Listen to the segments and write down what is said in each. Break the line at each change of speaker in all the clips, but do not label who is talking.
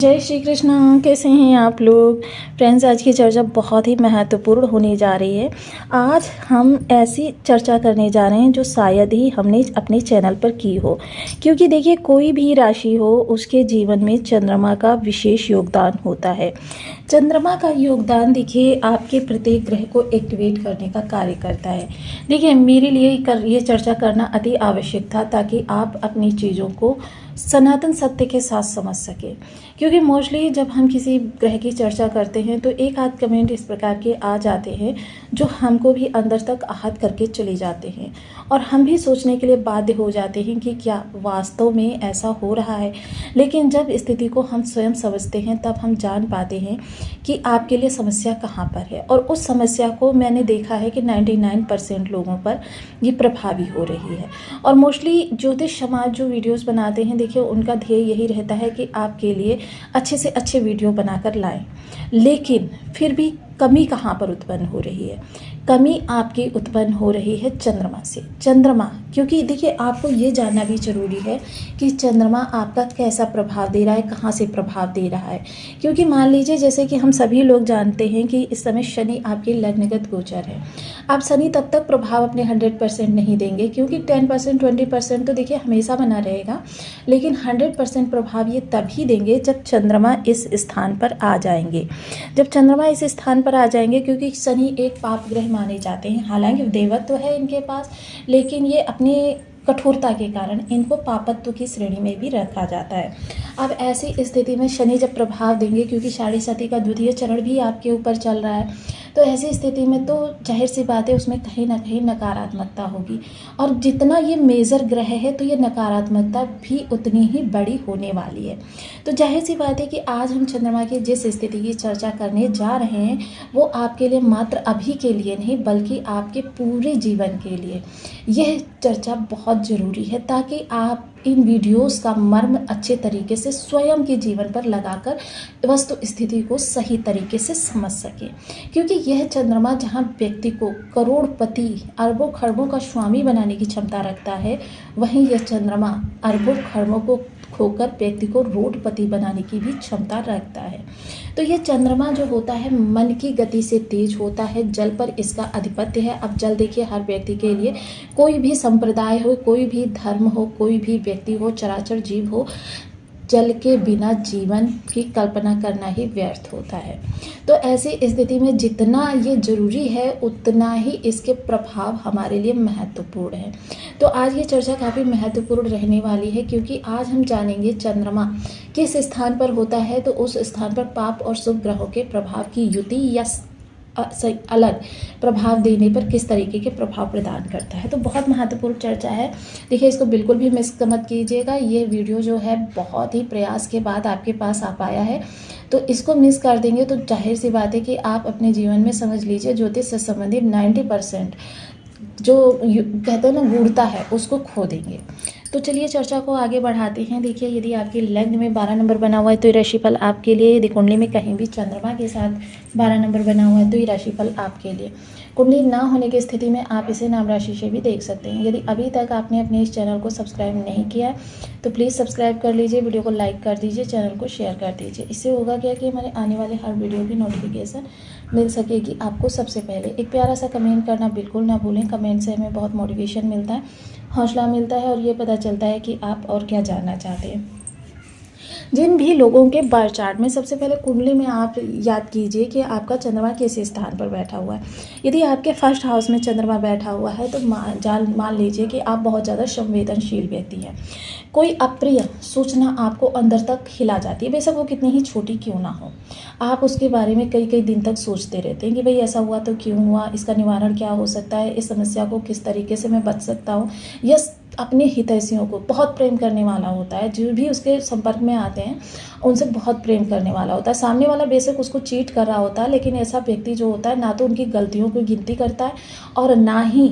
जय श्री कृष्ण। कैसे हैं आप लोग फ्रेंड्स। आज की चर्चा बहुत ही महत्वपूर्ण होने जा रही है। आज हम ऐसी चर्चा करने जा रहे हैं जो शायद ही हमने अपने चैनल पर की हो, क्योंकि देखिए कोई भी राशि हो उसके जीवन में चंद्रमा का विशेष योगदान होता है। चंद्रमा का योगदान देखिए आपके प्रत्येक ग्रह को एक्टिवेट करने का कार्य करता है। देखिए मेरे लिए ये चर्चा करना अति आवश्यक था ताकि आप अपनी चीज़ों को सनातन सत्य के साथ समझ सके, क्योंकि मोस्टली जब हम किसी ग्रह की चर्चा करते हैं तो एक आध कमेंट इस प्रकार के आ जाते हैं जो हमको भी अंदर तक आहत करके चले जाते हैं और हम भी सोचने के लिए बाध्य हो जाते हैं कि क्या वास्तव में ऐसा हो रहा है। लेकिन जब स्थिति को हम स्वयं समझते हैं तब हम जान पाते हैं कि आपके लिए समस्या कहाँ पर है, और उस समस्या को मैंने देखा है कि 99% लोगों पर ये प्रभावी हो रही है। और मोस्टली ज्योतिष समाज जो वीडियोस बनाते हैं देखिए उनका ध्येय यही रहता है कि आपके लिए अच्छे से अच्छे वीडियो बनाकर लाएं, लेकिन फिर भी कमी कहाँ पर उत्पन्न हो रही है? कमी आपकी उत्पन्न हो रही है चंद्रमा से। चंद्रमा, क्योंकि देखिए आपको ये जानना भी जरूरी है कि चंद्रमा आपका कैसा प्रभाव दे रहा है, कहाँ से प्रभाव दे रहा है। क्योंकि मान लीजिए जैसे कि हम सभी लोग जानते हैं कि इस समय शनि आपके लग्नगत गोचर है। आप शनि तब तक प्रभाव अपने 100% नहीं देंगे, क्योंकि 10% 20% तो देखिए हमेशा बना रहेगा, लेकिन 100% प्रभाव ये तभी देंगे जब चंद्रमा इस स्थान पर आ जाएंगे। जब चंद्रमा इस स्थान पर आ जाएंगे, क्योंकि शनि एक पाप ग्रह माने जाते हैं। हालांकि देवत्व है इनके पास, लेकिन ये अपने कठोरता के कारण इनको पापत्व की श्रेणी में भी रखा जाता है। अब ऐसी स्थिति में शनि जब प्रभाव देंगे, क्योंकि साढ़े सती का द्वितीय चरण भी आपके ऊपर चल रहा है, तो ऐसी स्थिति में तो जाहिर सी बात है उसमें कहीं ना कहीं नकारात्मकता होगी। और जितना ये मेजर ग्रह है तो ये नकारात्मकता भी उतनी ही बड़ी होने वाली है। तो जाहिर सी बात है कि आज हम चंद्रमा की जिस स्थिति की चर्चा करने जा रहे हैं वो आपके लिए मात्र अभी के लिए नहीं बल्कि आपके पूरे जीवन के लिए यह चर्चा बहुत ज़रूरी है, ताकि आप इन वीडियोस का मर्म अच्छे तरीके से स्वयं के जीवन पर लगाकर वस्तु स्थिति को सही तरीके से समझ सके। क्योंकि यह चंद्रमा जहां व्यक्ति को करोड़पति अरबों खरबों का स्वामी बनाने की क्षमता रखता है, वहीं यह चंद्रमा अरबों खरबों को खोकर व्यक्ति को रोडपति बनाने की भी क्षमता रखता है। तो यह चंद्रमा जो होता है मन की गति से तेज होता है, जल पर इसका आधिपत्य है। अब जल देखिए हर व्यक्ति के लिए, कोई भी संप्रदाय हो, कोई भी धर्म हो, कोई भी व्यक्ति हो, चराचर जीव हो, जल के बिना जीवन की कल्पना करना ही व्यर्थ होता है। तो ऐसी स्थिति में जितना ये जरूरी है उतना ही इसके प्रभाव हमारे लिए महत्वपूर्ण है। तो आज ये चर्चा काफ़ी महत्वपूर्ण रहने वाली है, क्योंकि आज हम जानेंगे चंद्रमा किस स्थान पर होता है तो उस स्थान पर पाप और शुभ ग्रहों के प्रभाव की युति या अलग प्रभाव देने पर किस तरीके के प्रभाव प्रदान करता है। तो बहुत महत्वपूर्ण चर्चा है। देखिए इसको बिल्कुल भी मिस मत कीजिएगा। ये वीडियो जो है बहुत ही प्रयास के बाद आपके पास आ पाया है, तो इसको मिस कर देंगे तो जाहिर सी बात है कि आप अपने जीवन में समझ लीजिए ज्योतिष से संबंधित 90% जो कहते हैं ना गूढ़ता है उसको खो देंगे। तो चलिए चर्चा को आगे बढ़ाते हैं। देखिए यदि आपके लग्न में 12 नंबर बना हुआ है तो ये राशिफल आपके लिए। यदि कुंडली में कहीं भी चंद्रमा के साथ 12 नंबर बना हुआ है तो ये राशिफल आपके लिए। कुंडली ना होने की स्थिति में आप इसे नाम राशि से भी देख सकते हैं। यदि अभी तक आपने अपने इस चैनल को सब्सक्राइब नहीं किया है तो प्लीज़ सब्सक्राइब कर लीजिए, वीडियो को लाइक कर दीजिए, चैनल को शेयर कर दीजिए। इससे होगा क्या कि हमारे आने वाले हर वीडियो की नोटिफिकेशन मिल सकेगी आपको सबसे पहले। एक प्यारा सा कमेंट करना बिल्कुल ना भूलें। कमेंट से हमें बहुत मोटिवेशन मिलता है, हौसला मिलता है और ये पता चलता है कि आप और क्या जानना चाहते हैं। जिन भी लोगों के बर्थ चार्ट में सबसे पहले कुंडली में आप याद कीजिए कि आपका चंद्रमा किस स्थान पर बैठा हुआ है। यदि आपके फर्स्ट हाउस में चंद्रमा बैठा हुआ है तो मान लीजिए कि आप बहुत ज़्यादा संवेदनशील व्यक्ति हैं। कोई अप्रिय सूचना आपको अंदर तक हिला जाती है, बेशक वो कितनी ही छोटी क्यों ना हो। आप उसके बारे में कई कई दिन तक सोचते रहते हैं कि भाई ऐसा हुआ तो क्यों हुआ, इसका निवारण क्या हो सकता है, इस समस्या को किस तरीके से मैं बच सकता हूँ। यस, अपने हितैषियों को बहुत प्रेम करने वाला होता है, जो भी उसके संपर्क में आते हैं उनसे बहुत प्रेम करने वाला होता है। सामने वाला बेशक उसको चीट कर रहा होता है, लेकिन ऐसा व्यक्ति जो होता है ना तो उनकी गलतियों को गिनती करता है और ना ही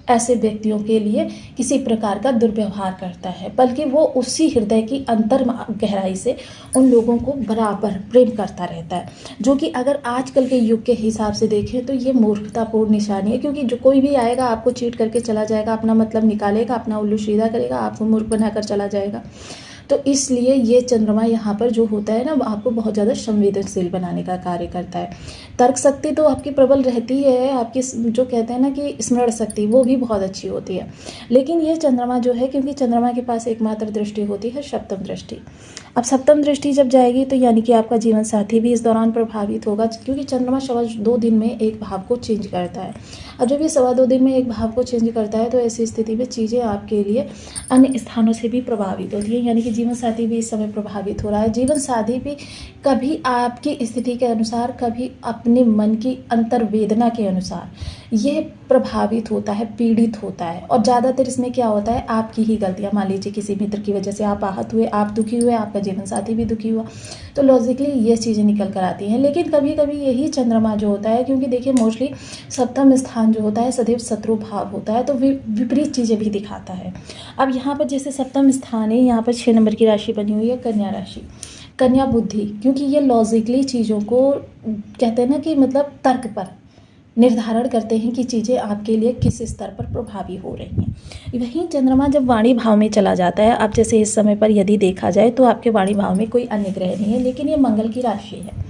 ऐसे व्यक्तियों के लिए किसी प्रकार का दुर्व्यवहार करता है, बल्कि वो उसी हृदय की अंतर गहराई से उन लोगों को बराबर प्रेम करता रहता है। जो कि अगर आजकल के युग के हिसाब से देखें तो ये मूर्खतापूर्ण निशानी है, क्योंकि जो कोई भी आएगा आपको चीट करके चला जाएगा, अपना मतलब निकालेगा, अपना उल्लू सीधा करेगा, आपको मूर्ख बनाकर चला जाएगा। तो इसलिए ये चंद्रमा यहाँ पर जो होता है ना, वो आपको बहुत ज़्यादा संवेदनशील बनाने का कार्य करता है। तर्क शक्ति तो आपकी प्रबल रहती है, आपकी जो कहते हैं ना कि स्मरण शक्ति, वो भी बहुत अच्छी होती है। लेकिन ये चंद्रमा जो है, क्योंकि चंद्रमा के पास एकमात्र दृष्टि होती है सप्तम दृष्टि। अब सप्तम दृष्टि जब जाएगी तो यानी कि आपका जीवन साथी भी इस दौरान प्रभावित होगा, क्योंकि चंद्रमा 2.25 दिन में एक भाव को चेंज करता है। अब जब ये 2.25 दिन में एक भाव को चेंज करता है तो ऐसी स्थिति में चीज़ें आपके लिए अन्य स्थानों से भी प्रभावित होती है, यानी कि जीवन साथी भी इस समय प्रभावित हो रहा है। जीवन साथी भी कभी आपकी स्थिति के अनुसार, कभी अपने मन की अंतर्वेदना के अनुसार यह प्रभावित होता है, पीड़ित होता है। और ज़्यादातर इसमें क्या होता है, आपकी ही गलतियाँ। मान लीजिए किसी मित्र की वजह से आप आहत हुए, आप दुखी हुए, आपका जीवन साथी भी दुखी हुआ, तो लॉजिकली ये चीज़ें निकल कर आती हैं। लेकिन कभी कभी यही चंद्रमा जो होता है, क्योंकि देखिए मोस्टली सप्तम स्थान जो होता है सदैव शत्रु भाव होता है, तो विपरीत चीज़ें भी दिखाता है। अब यहाँ पर जैसे सप्तम स्थान है, यहाँ पर 6 नंबर की राशि बनी हुई है कन्या राशि, कन्या बुद्धि, क्योंकि ये लॉजिकली चीज़ों को कहते हैं ना कि मतलब तर्क पर निर्धारण करते हैं कि चीज़ें आपके लिए किस स्तर पर प्रभावी हो रही हैं। वहीं चंद्रमा जब वाणी भाव में चला जाता है, अब जैसे इस समय पर यदि देखा जाए तो आपके वाणी भाव में कोई अन्य ग्रह नहीं है, लेकिन ये मंगल की राशि है।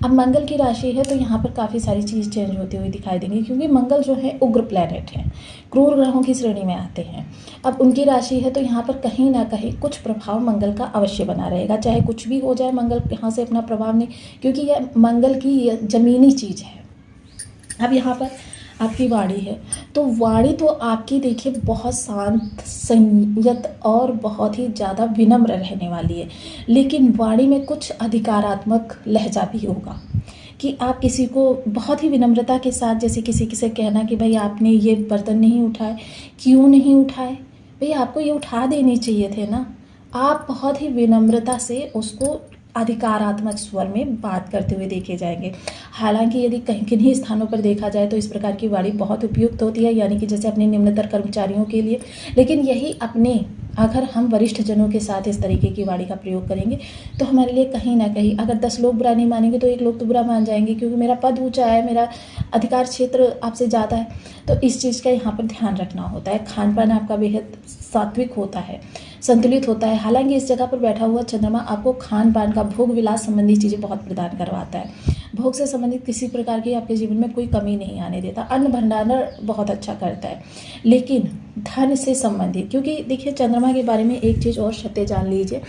अब मंगल की राशि है तो यहाँ पर काफ़ी सारी चीज़ चेंज होती हुई दिखाई देंगी, क्योंकि मंगल जो है उग्र प्लैनेट है, क्रूर ग्रहों की श्रेणी में आते हैं। अब उनकी राशि है तो यहाँ पर कहीं ना कहीं कुछ प्रभाव मंगल का अवश्य बना रहेगा, चाहे कुछ भी हो जाए, मंगल यहाँ से अपना प्रभाव नहीं, क्योंकि यह मंगल की जमीनी चीज़ है। अब यहाँ पर आपकी वाणी है तो वाणी तो आपकी देखिए बहुत शांत, संयत और बहुत ही ज़्यादा विनम्र रहने वाली है, लेकिन वाणी में कुछ अधिकारात्मक लहजा भी होगा कि आप किसी को बहुत ही विनम्रता के साथ, जैसे किसी से कहना कि भाई आपने ये बर्तन नहीं उठाए, क्यों नहीं उठाए, भाई आपको ये उठा देने चाहिए थे ना। आप बहुत ही विनम्रता से उसको अधिकारात्मक स्वर में बात करते हुए देखे जाएंगे। हालांकि यदि कहीं किन्हीं स्थानों पर देखा जाए तो इस प्रकार की वाणी बहुत उपयुक्त होती है, यानी कि जैसे अपने निम्नतर कर्मचारियों के लिए। लेकिन यही अपने अगर हम वरिष्ठ जनों के साथ इस तरीके की वाणी का प्रयोग करेंगे तो हमारे लिए कहीं ना कहीं, अगर 10 लोग बुरा नहीं मानेंगे तो 1 लोग तो बुरा मान जाएंगे, क्योंकि मेरा पद ऊंचा है, मेरा अधिकार क्षेत्र आपसे ज़्यादा है। तो इस चीज़ का यहाँ पर ध्यान रखना होता है। खान पान आपका बेहद सात्विक होता है, संतुलित होता है। हालांकि इस जगह पर बैठा हुआ चंद्रमा आपको खान पान का, भोग विलास संबंधी चीज़ें बहुत प्रदान करवाता है। भोग से संबंधित किसी प्रकार की आपके जीवन में कोई कमी नहीं आने देता। अन्न भंडारण बहुत अच्छा करता है। लेकिन धन से संबंधित, क्योंकि देखिए चंद्रमा के बारे में एक चीज़ और सत्य जान लीजिए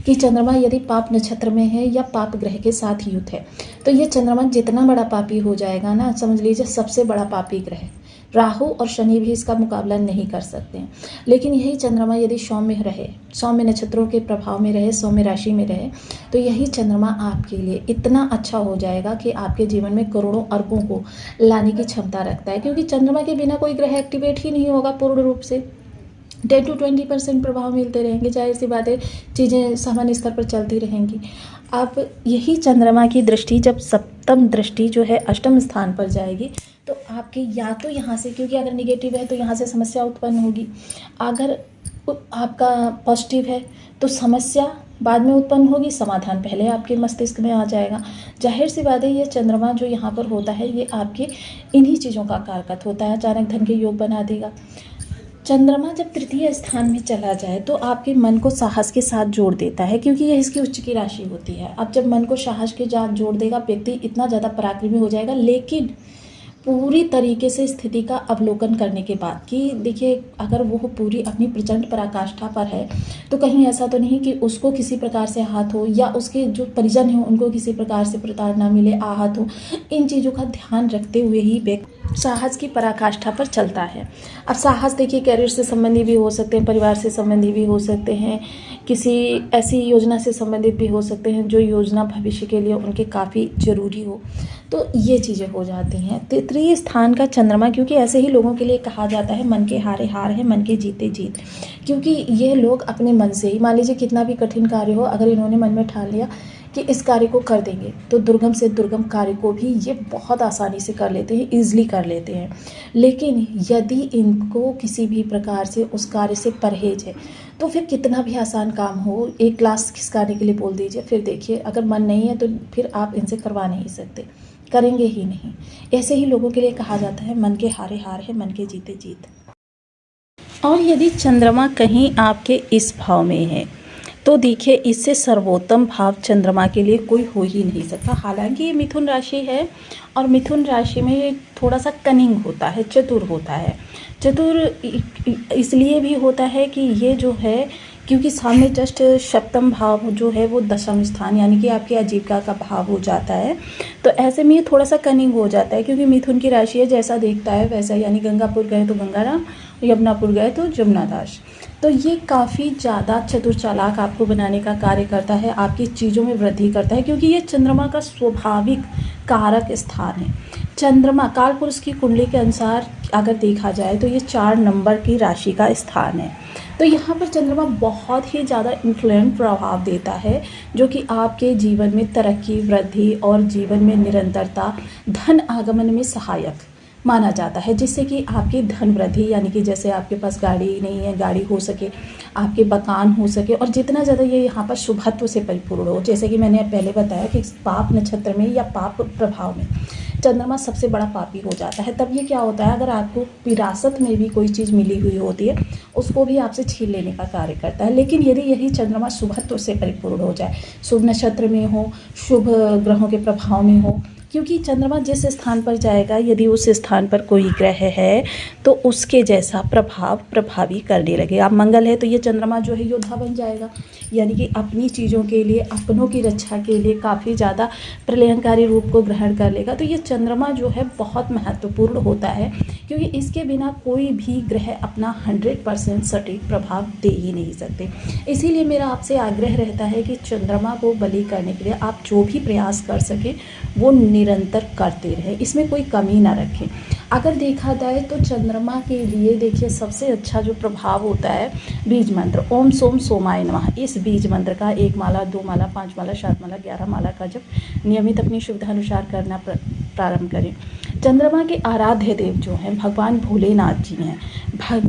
कि चंद्रमा यदि पाप नक्षत्र में है या पाप ग्रह के साथ युक्त है तो ये चंद्रमा जितना बड़ा पापी हो जाएगा ना, समझ लीजिए सबसे बड़ा पापी ग्रह राहु और शनि भी इसका मुकाबला नहीं कर सकते हैं। लेकिन यही चंद्रमा यदि सौम्य रहे, सौम्य नक्षत्रों के प्रभाव में रहे, सौम्य राशि में रहे, तो यही चंद्रमा आपके लिए इतना अच्छा हो जाएगा कि आपके जीवन में करोड़ों अरबों को लाने की क्षमता रखता है। क्योंकि चंद्रमा के बिना कोई ग्रह एक्टिवेट ही नहीं होगा पूर्ण रूप से। 10 to 20% प्रभाव मिलते रहेंगे, जाहिर सी बात है चीज़ें सामान्य स्तर पर चलती रहेंगी। अब यही चंद्रमा की दृष्टि जब सप्तम दृष्टि जो है अष्टम स्थान पर जाएगी तो आपके या तो यहाँ से, क्योंकि अगर निगेटिव है तो यहाँ से समस्या उत्पन्न होगी, अगर आपका पॉजिटिव है तो समस्या बाद में उत्पन्न होगी, समाधान पहले आपके मस्तिष्क में आ जाएगा। जाहिर सी बात है ये चंद्रमा जो यहाँ पर होता है ये आपके इन्हीं चीज़ों का कारकत होता है, अचानक धन के योग बना देगा। चंद्रमा जब तृतीय स्थान में चला जाए तो आपके मन को साहस के साथ जोड़ देता है, क्योंकि यह इसकी उच्च की राशि होती है। अब जब मन को साहस के साथ जोड़ देगा व्यक्ति इतना ज़्यादा पराक्रमी हो जाएगा, लेकिन पूरी तरीके से स्थिति का अवलोकन करने के बाद कि देखिए अगर वो पूरी अपनी प्रचंड पराकाष्ठा पर है तो कहीं ऐसा तो नहीं कि उसको किसी प्रकार से आहत हो या उसके जो परिजन हैं उनको किसी प्रकार से प्रताड़ना मिले, आहत हो। इन चीज़ों का ध्यान रखते हुए ही व्यक्ति साहस की पराकाष्ठा पर चलता है। अब साहस देखिए कैरियर से संबंधी भी हो सकते हैं, परिवार से संबंधी भी हो सकते हैं, किसी ऐसी योजना से संबंधित भी हो सकते हैं जो योजना भविष्य के लिए उनके काफ़ी ज़रूरी हो, तो ये चीज़ें हो जाती हैं। तृतीय स्थान का चंद्रमा, क्योंकि ऐसे ही लोगों के लिए कहा जाता है मन के हारे हार है, मन के जीते जीत, क्योंकि ये लोग अपने मन से ही, मान लीजिए कितना भी कठिन कार्य हो, अगर इन्होंने मन में ठान लिया कि इस कार्य को कर देंगे तो दुर्गम से दुर्गम कार्य को भी ये बहुत आसानी से कर लेते हैं, ईजिली कर लेते हैं। लेकिन यदि इनको किसी भी प्रकार से उस कार्य से परहेज है तो फिर कितना भी आसान काम हो, एक ग्लास खिसकाने के लिए बोल दीजिए, फिर देखिए अगर मन नहीं है तो फिर आप इनसे करवा नहीं सकते, करेंगे ही नहीं। ऐसे ही लोगों के लिए कहा जाता है मन के हारे हार है, मन के जीते जीत। और यदि चंद्रमा कहीं आपके इस भाव में है तो देखिए इससे सर्वोत्तम भाव चंद्रमा के लिए कोई हो ही नहीं सकता। हालांकि ये मिथुन राशि है और मिथुन राशि में ये थोड़ा सा कनिंग होता है, चतुर होता है। चतुर इसलिए भी होता है कि ये जो है, क्योंकि सामने जस्ट सप्तम भाव जो है वो दशम स्थान यानी कि आपकी आजीविका का भाव हो जाता है। तो ऐसे में ये थोड़ा सा कनिंग हो जाता है, क्योंकि मिथुन की राशि है, जैसा देखता है वैसा, यानी गंगापुर गए तो गंगाराम, यमुनापुर गए तो जमुनादास। तो ये काफ़ी ज़्यादा चतुर चालाक आपको बनाने का कार्य करता है, आपकी चीज़ों में वृद्धि करता है, क्योंकि ये चंद्रमा का स्वाभाविक कारक स्थान है। चंद्रमा कालपुरुष की कुंडली के अनुसार अगर देखा जाए तो ये 4 नंबर की राशि का स्थान है। तो यहाँ पर चंद्रमा बहुत ही ज़्यादा इन्फ्लुएंट प्रभाव देता है, जो कि आपके जीवन में तरक्की, वृद्धि और जीवन में निरंतरता, धन आगमन में सहायक माना जाता है, जिससे कि आपकी धन वृद्धि, यानी कि जैसे आपके पास गाड़ी नहीं है, गाड़ी हो सके, आपके मकान हो सके, और जितना ज़्यादा ये यहाँ पर शुभत्व से परिपूर्ण हो। जैसे कि मैंने पहले बताया कि पाप नक्षत्र में या पाप प्रभाव में चंद्रमा सबसे बड़ा पापी हो जाता है। तब ये क्या होता है, अगर आपको विरासत में भी कोई चीज़ मिली हुई होती है, उसको भी आपसे छीन लेने का कार्य करता है। लेकिन यदि यही चंद्रमा शुभत्व से परिपूर्ण हो जाए, शुभ नक्षत्र में हो, शुभ ग्रहों के प्रभाव में हो, क्योंकि चंद्रमा जिस स्थान पर जाएगा, यदि उस स्थान पर कोई ग्रह है तो उसके जैसा प्रभाव प्रभावी करने लगे। अब मंगल है तो ये चंद्रमा जो है योद्धा बन जाएगा, यानी कि अपनी चीज़ों के लिए, अपनों की रक्षा के लिए काफ़ी ज़्यादा प्रलयंकारी रूप को ग्रहण कर लेगा। तो ये चंद्रमा जो है बहुत महत्वपूर्ण होता है, क्योंकि इसके बिना कोई भी ग्रह अपना 100% सटीक प्रभाव दे ही नहीं सकते। इसीलिए मेरा आपसे आग्रह रहता है कि चंद्रमा को बलि करने के लिए आप जो भी प्रयास कर सकें वो निरंतर करते रहें, इसमें कोई कमी ना रखें। अगर देखा जाए तो चंद्रमा के लिए देखिए सबसे अच्छा जो प्रभाव होता है, बीज मंत्र ओम सोम सोमाय नमः। इस बीज मंत्र का 1 माला, 2 माला, 5 माला, 7 माला, 11 माला का जब नियमित अपनी सुविधा अनुसार करना प्रारंभ करें। चंद्रमा के आराध्य देव जो हैं भगवान भोलेनाथ जी हैं। भगवान